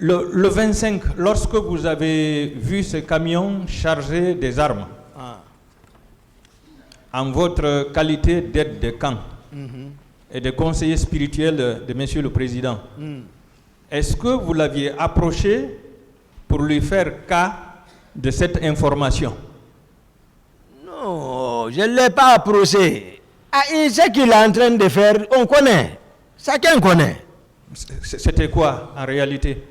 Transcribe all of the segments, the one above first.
Le 25, lorsque vous avez vu ce camion chargé des armes, en votre qualité d'aide de camp et de conseiller spirituel de Monsieur le Président, est-ce que vous l'aviez approché pour lui faire cas de cette information? Non, je ne l'ai pas approché. Ce qu'il est en train de faire, on connaît. Chacun connaît. C'était quoi en réalité?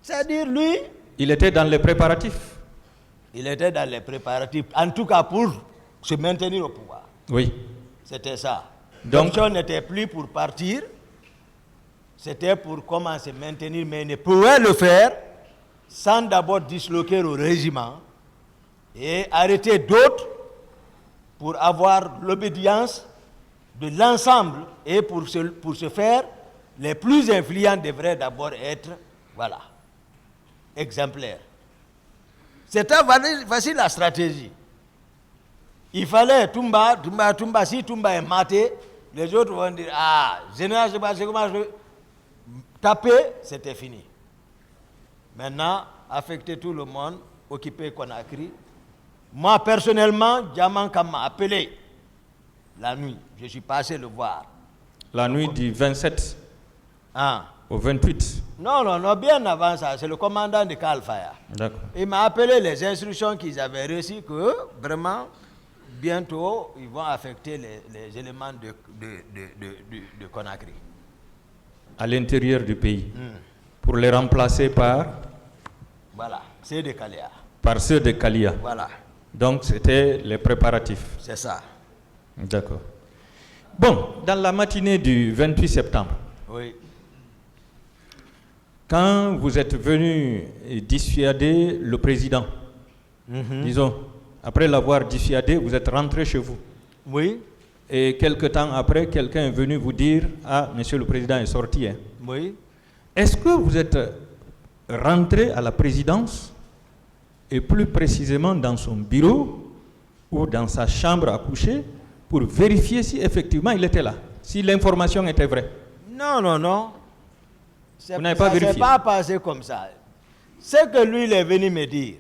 C'est-à-dire lui... Il était dans les préparatifs. Il était dans les préparatifs, en tout cas pour se maintenir au pouvoir. Oui. C'était ça. Donc, l'option n'était plus pour partir, c'était pour comment se maintenir, mais il ne pouvait le faire sans d'abord disloquer au régiment et arrêter d'autres pour avoir l'obédience de l'ensemble. Et pour ce faire, les plus influents devraient d'abord être, voilà, exemplaires. C'était voici la stratégie. Il fallait Toumba, si Toumba est maté, les autres vont dire, ah, général, je sais comment je... Taper, c'était fini. Maintenant, affecter tout le monde, occuper Conakry. Moi, personnellement, Diamanka m'a appelé la nuit. Je suis passé le voir. La nuit du 27 au 28. Non, bien avant ça, c'est le commandant de Kalfaya. D'accord. Il m'a appelé les instructions qu'ils avaient reçues que, vraiment, bientôt, ils vont affecter les éléments de Conakry. À l'intérieur du pays. Pour les remplacer par... Voilà, c'est de Kalia. Par ceux de Kalia. Voilà. Donc, c'était les préparatifs. C'est ça. D'accord. Bon, dans la matinée du 28 septembre, oui, quand vous êtes venu dissuader le président, disons, après l'avoir dissuadé, vous êtes rentré chez vous. Oui. Et quelque temps après, quelqu'un est venu vous dire, ah, monsieur le président est sorti. Hein. Oui. Est-ce que vous êtes rentré à la présidence, et plus précisément dans son bureau ou dans sa chambre à coucher, pour vérifier si effectivement il était là, si l'information était vraie? Non. Vous n'avez pas vérifié? Ça ne s'est pas passé comme ça. Ce que lui, il est venu me dire,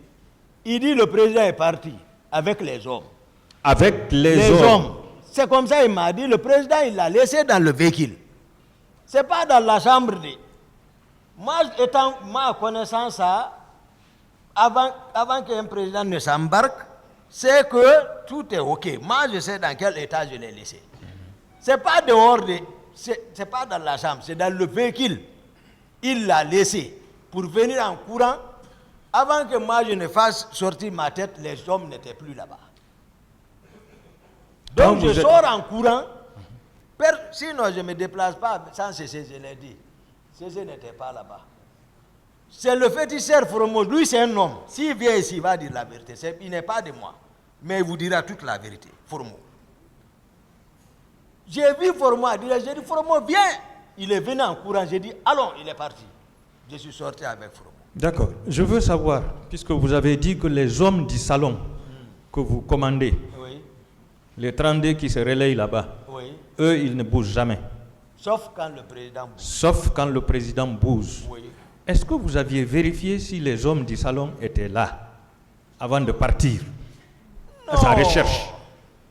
il dit le président est parti avec les hommes. Avec les hommes. C'est comme ça, il m'a dit, le président, il l'a laissé dans le véhicule. Ce n'est pas dans la chambre. Moi, étant ma connaissance, avant qu'un président ne s'embarque, c'est que tout est OK. Moi, je sais dans quel état je l'ai laissé. Ce n'est pas dehors, c'est pas dans la chambre, c'est dans le véhicule. Il l'a laissé pour venir en courant. Avant que moi je ne fasse sortir ma tête, les hommes n'étaient plus là-bas. Donc je sors en courant. Sinon je ne me déplace pas sans cesser, je l'ai dit. Cesser n'était pas là-bas. C'est le féticheur Formose. Lui, c'est un homme. S'il vient ici, il va dire la vérité. Il n'est pas de moi. Mais il vous dira toute la vérité. Formose. J'ai vu Formose. J'ai dit, Formose, viens. Il est venu en courant. J'ai dit, allons, il est parti. Je suis sorti avec Formose. D'accord. Je veux savoir, puisque vous avez dit que les hommes du salon que vous commandez, oui, les 32 qui se relayent là-bas, oui, eux, ils ne bougent jamais. Sauf quand le président bouge. Sauf quand le président bouge. Oui. Est-ce que vous aviez vérifié si les hommes du salon étaient là avant de partir à sa recherche?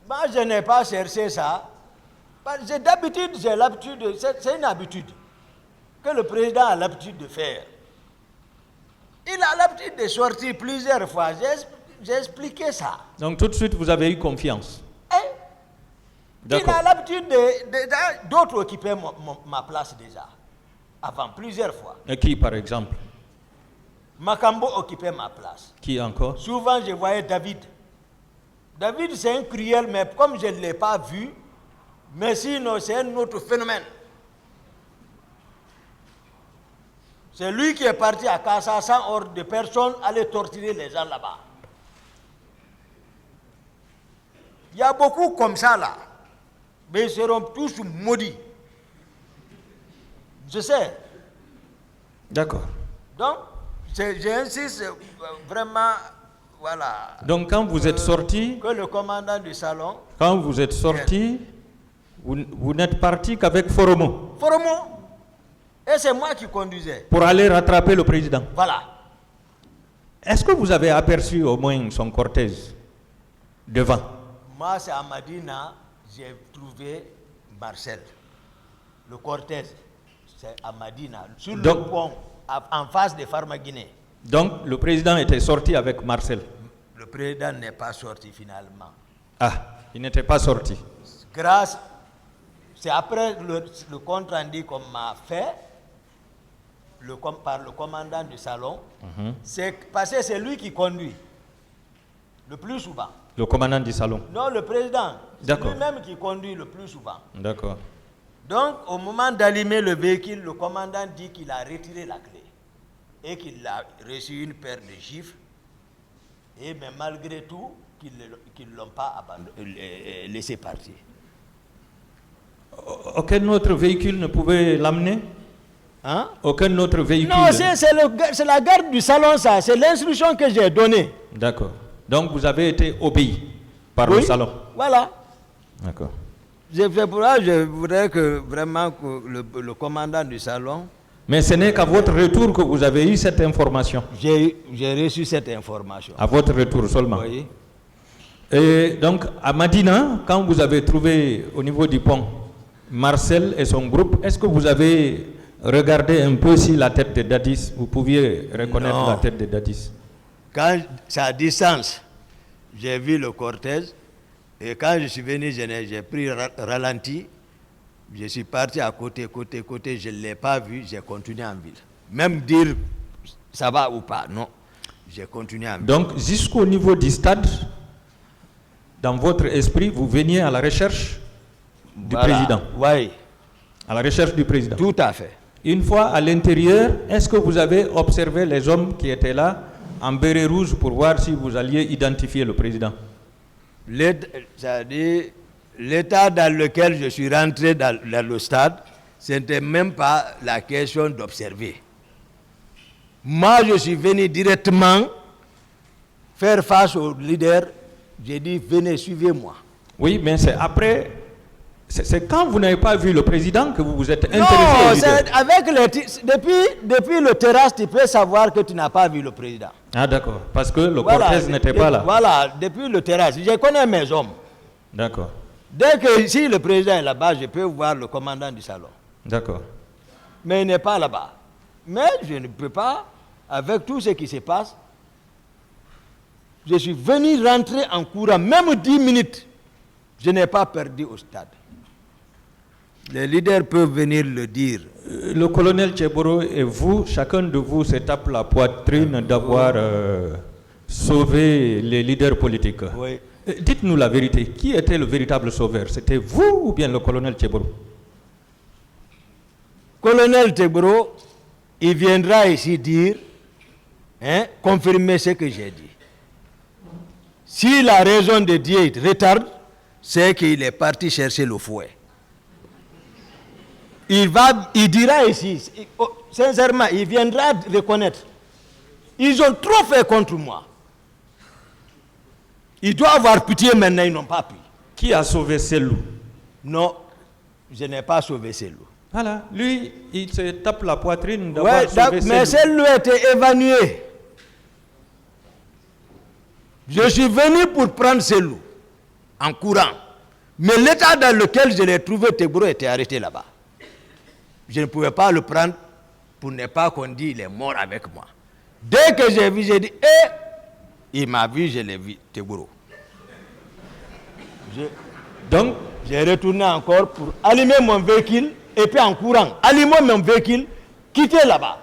Moi, je n'ai pas cherché ça. D'habitude, j'ai l'habitude, c'est une habitude que le président a l'habitude de faire. Il a l'habitude de sortir plusieurs fois. J'ai expliqué ça. Donc tout de suite, vous avez eu confiance. Il a l'habitude d'autres occuper ma place déjà. Avant, plusieurs fois. Et qui, par exemple? Makambo occupait ma place. Qui encore? Souvent, je voyais David. David, c'est un cruel, mais comme je ne l'ai pas vu, mais sinon, c'est un autre phénomène. C'est lui qui est parti à Kassa sans ordre de personne aller torturer les gens là-bas. Il y a beaucoup comme ça là. Mais ils seront tous maudits. Je sais. D'accord. Donc, j'insiste vraiment, voilà. Donc quand vous êtes sorti... Que le commandant du salon... Quand vous êtes sorti, vous n'êtes parti qu'avec Foromo. Foromo. Et c'est moi qui conduisais. Pour aller rattraper le président. Voilà. Est-ce que vous avez aperçu au moins son cortège devant? Moi, c'est à Madina, j'ai trouvé Marcel. Le cortège, c'est à Madina, sur le pont, en face de Pharma-Guinée. Donc, le président était sorti avec Marcel? Le président n'est pas sorti finalement. Ah, il n'était pas sorti. C'est après le compte rendu qu'on m'a fait, par le commandant du salon, c'est parce que c'est lui qui conduit, le plus souvent. Le commandant du salon? Non, le président. C'est D'accord. lui-même qui conduit le plus souvent. D'accord. Donc, au moment d'allumer le véhicule, le commandant dit qu'il a retiré la clé et qu'il a reçu une paire de gifles. Mais malgré tout, qu'ils ne l'ont pas laissé partir. Aucun autre véhicule ne pouvait l'amener? Hein? Aucun autre véhicule? Non, c'est la garde du salon, ça. C'est l'instruction que j'ai donnée. D'accord. Donc, vous avez été obéi par le salon? Voilà. D'accord. Pour ça, je voudrais que vraiment que le commandant du salon... Mais ce n'est qu'à votre retour que vous avez eu cette information? J'ai reçu cette information. À votre retour seulement? Oui. Et donc, à Madina, quand vous avez trouvé au niveau du pont Marcel et son groupe, est-ce que vous avez regardé un peu si la tête de Dadis, vous pouviez reconnaître la tête de Dadis? Quand c'est à distance, j'ai vu le cortège. Et quand je suis venu, j'ai pris ralenti. Je suis parti à côté, je ne l'ai pas vu, j'ai continué en ville. Même dire ça va ou pas, non. J'ai continué en ville. Donc, jusqu'au niveau du stade, dans votre esprit, vous veniez à la recherche du président? Oui. À la recherche du président? Tout à fait. Une fois à l'intérieur, est-ce que vous avez observé les hommes qui étaient là en béret rouge pour voir si vous alliez identifier le président? C'est-à-dire, l'état dans lequel je suis rentré dans le stade, ce n'était même pas la question d'observer. Moi, je suis venu directement faire face au leader. J'ai dit, venez, suivez-moi. Oui, mais c'est après, c'est quand vous n'avez pas vu le président que vous vous êtes intéressé au leader. Non, depuis le terrasse, tu peux savoir que tu n'as pas vu le président. Ah d'accord, parce que le cortège n'était pas là. Voilà, depuis le terrasse, je connais mes hommes. D'accord. Dès que si le président est là-bas, je peux voir le commandant du salon. D'accord. Mais il n'est pas là-bas. Mais je ne peux pas, avec tout ce qui se passe, je suis venu rentrer en courant, même 10 minutes, je n'ai pas perdu au stade. Les leaders peuvent venir le dire. Le colonel Tcheboro et vous, chacun de vous se tape la poitrine d'avoir sauvé les leaders politiques. Oui. Dites-nous la vérité, qui était le véritable sauveur? C'était vous ou bien le colonel Tcheboro? Colonel Tcheboro, il viendra ici dire, confirmer ce que j'ai dit. Si la raison de Dieu retarde, c'est qu'il est parti chercher le fouet. Il dira ici, sincèrement, il viendra reconnaître. Ils ont trop fait contre moi. Il doit avoir pitié maintenant, ils n'ont pas pu. Qui a sauvé Selou? Non, je n'ai pas sauvé Selou. Voilà, lui, il se tape la poitrine d'avoir sauvé Selou. Mais Selou était évanouie. Je suis venu pour prendre Selou, en courant. Mais l'état dans lequel je l'ai trouvé, Tcheboro était arrêté là-bas. Je ne pouvais pas le prendre pour ne pas qu'on dise qu'il est mort avec moi. Dès que j'ai vu, j'ai dit, il m'a vu, je l'ai vu, Tcheboro. Donc, j'ai retourné encore pour allumer mon véhicule, et puis en courant, allumer mon véhicule, quitter là-bas.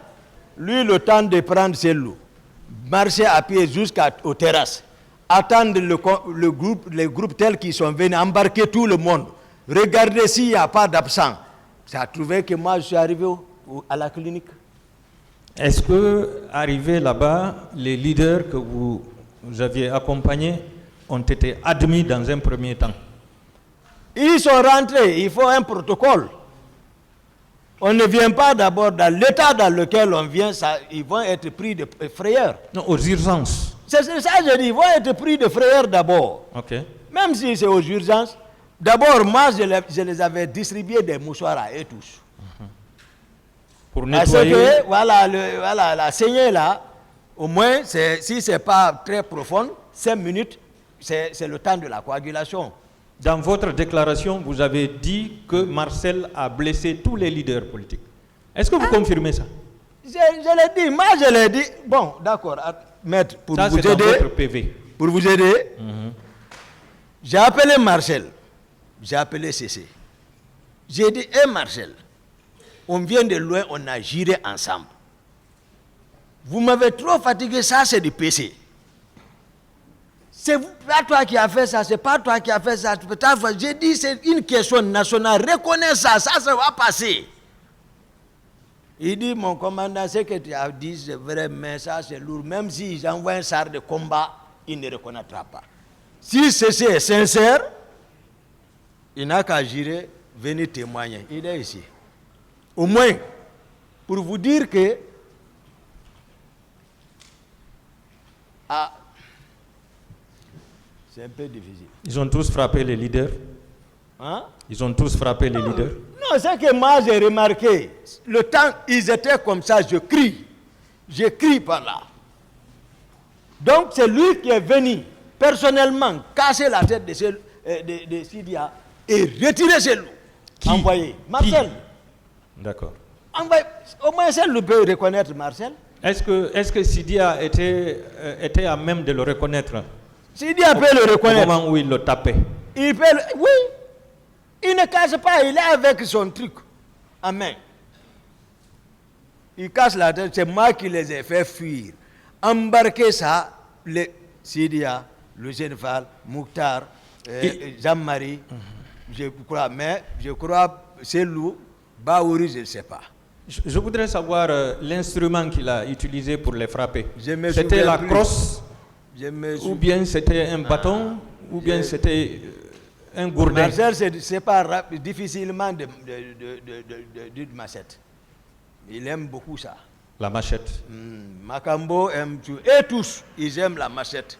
Lui, le temps de prendre ses loups, marcher à pied jusqu'aux terrasses, attendre les groupes tels qu'ils sont venus, embarquer tout le monde, regarder s'il n'y a pas d'absent. Ça a trouvé que moi, je suis arrivé à la clinique. Est-ce que, arrivé là-bas, les leaders que vous aviez accompagnés ont été admis dans un premier temps? Ils sont rentrés, il faut un protocole. On ne vient pas d'abord dans l'état dans lequel on vient, ils vont être pris de frayeur. Non, aux urgences. C'est ça que je dis, ils vont être pris de frayeur d'abord. Okay. Même si c'est aux urgences. D'abord, moi, je les avais distribués des mouchoirs à eux tous. Pour Parce nettoyer. que, voilà, la saignée là, au moins, si ce n'est pas très profond, 5 minutes, c'est le temps de la coagulation. Dans votre déclaration, vous avez dit que Marcel a blessé tous les leaders politiques. Est-ce que vous confirmez ça? Je l'ai dit, moi je l'ai dit. Bon, d'accord, maître, pour Ça, vous c'est dans aider. votre PV. Pour vous aider, j'ai appelé Marcel, j'ai appelé CC. J'ai dit, hé Marcel, on vient de loin, on a géré ensemble. Vous m'avez trop fatigué, ça c'est du PC. C'est pas toi qui as fait ça, c'est pas toi qui as fait ça. J'ai dit, c'est une question nationale, reconnais ça, ça va passer. Il dit, mon commandant, ce que tu as dit, c'est vrai, mais ça c'est lourd. Même si j'envoie un char de combat, il ne reconnaîtra pas. Si ceci est sincère, il n'a qu'à gérer, venir témoigner. Il est ici. Au moins, pour vous dire que c'est un peu difficile. Ils ont tous frappé les leaders. Hein? Ils ont tous frappé les leaders. Non, c'est que moi j'ai remarqué, le temps ils étaient comme ça, je crie par là. Donc c'est lui qui est venu personnellement casser la tête de Sidia et retirer ses loups. Qui? Envoyer. Marcel. D'accord. Envoyer. Au moins Marcel peut reconnaître Marcel. Est-ce que Sidia était à même de le reconnaître Sidia peut le au reconnaître. moment où il le tapait? Il peut oui. Il ne casse pas, il est avec son truc en main. Il casse la tête, c'est moi qui les ai fait fuir. Embarquer ça, les Sidia, le général, Mouktar, Jean-Marie, je crois, c'est loup, Baouri, je ne sais pas. Je voudrais savoir l'instrument qu'il a utilisé pour les frapper. C'était souviens la plus. crosse, ou bien c'était un bâton, ou bien c'était un gourdin. Marcel, c'est pas difficilement de machette. Il aime beaucoup ça. La machette. Makambo aime tout. Et tous, ils aiment la machette.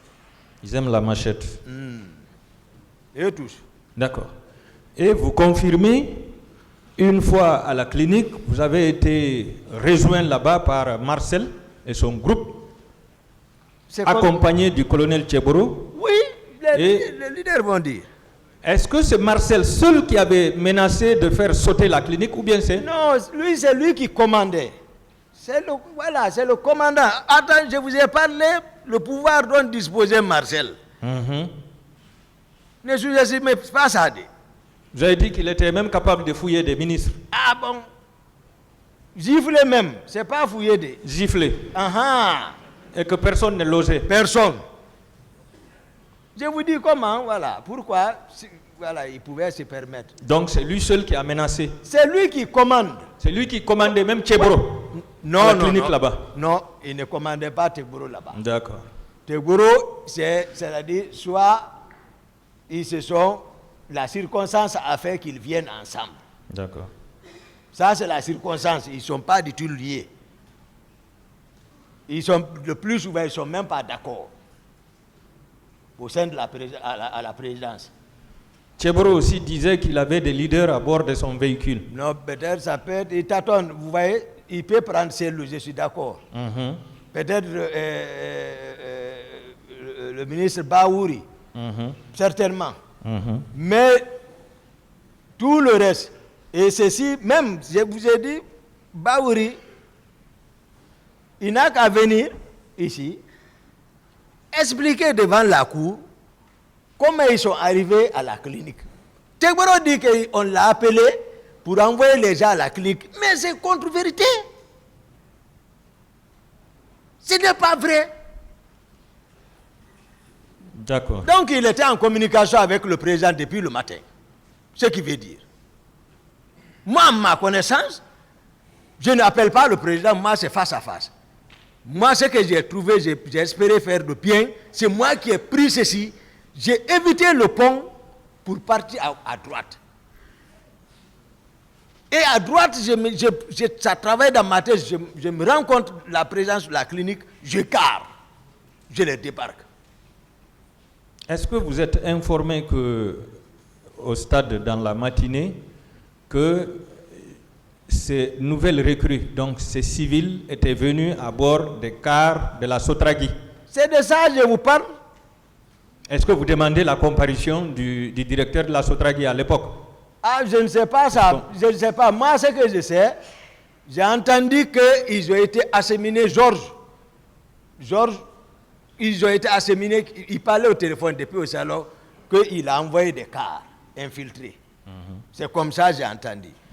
Ils aiment la machette. Et tous. D'accord. Et vous confirmez, une fois à la clinique, vous avez été rejoint là-bas par Marcel et son groupe, accompagné du colonel Tcheboro. Oui, les leaders vont dire. Est-ce que c'est Marcel seul qui avait menacé de faire sauter la clinique ou bien c'est... Non, lui, c'est lui qui commandait. C'est le commandant. Attends, je vous ai parlé, le pouvoir dont disposait Marcel. Ne sous-estimez pas ça. Vous avez dit qu'il était même capable de fouiller des ministres. Ah bon? Gifler même, c'est pas fouiller des... Gifler. Et que personne ne l'osait. Personne. Je vous dis comment, voilà. Pourquoi, voilà, il pouvait se permettre. Donc c'est lui seul qui a menacé. C'est lui qui commande. C'est lui qui commandait même Tcheboro. Non, la clinique là-bas. Non, il ne commandait pas Tcheboro là-bas. D'accord. Tcheboro, c'est-à-dire, soit ils se sont... La circonstance a fait qu'ils viennent ensemble. D'accord. Ça, c'est la circonstance. Ils ne sont pas du tout liés. Ils sont, le plus souvent, ils ne sont même pas d'accord au sein de à la présidence. Tcheboro aussi disait qu'il avait des leaders à bord de son véhicule. Non, peut-être ça peut être... Il tâtonne, vous voyez, il peut prendre celle-là, je suis d'accord. Peut-être le ministre Baouri, certainement. Mais tout le reste, et ceci, même, je vous ai dit, Baouri, il n'a qu'à venir ici, expliquer devant la cour comment ils sont arrivés à la clinique. Tcheboro dit qu'on l'a appelé pour envoyer les gens à la clinique, mais c'est contre-vérité. Ce n'est pas vrai. D'accord. Donc il était en communication avec le président depuis le matin. Ce qui veut dire, moi, à ma connaissance, je n'appelle pas le président, moi c'est face à face. Moi, ce que j'ai trouvé, j'ai espéré faire de bien, c'est moi qui ai pris ceci, j'ai évité le pont pour partir à droite. Et à droite, ça travaille dans ma tête, je me rends compte de la présence de la clinique, je carre, je les débarque. Est-ce que vous êtes informé que, au stade dans la matinée, que ces nouvelles recrues, donc ces civils, étaient venus à bord des cars de la Sotragui. C'est de ça que je vous parle. Est-ce que vous demandez la comparution du directeur de la Sotragui à l'époque? Ah, je ne sais pas ça. Je ne sais pas. Moi, ce que je sais, j'ai entendu qu'ils ont été acheminés, Georges, ils ont été acheminés, il parlait au téléphone depuis au salon, qu'il a envoyé des cars infiltrés. C'est comme ça que j'ai entendu.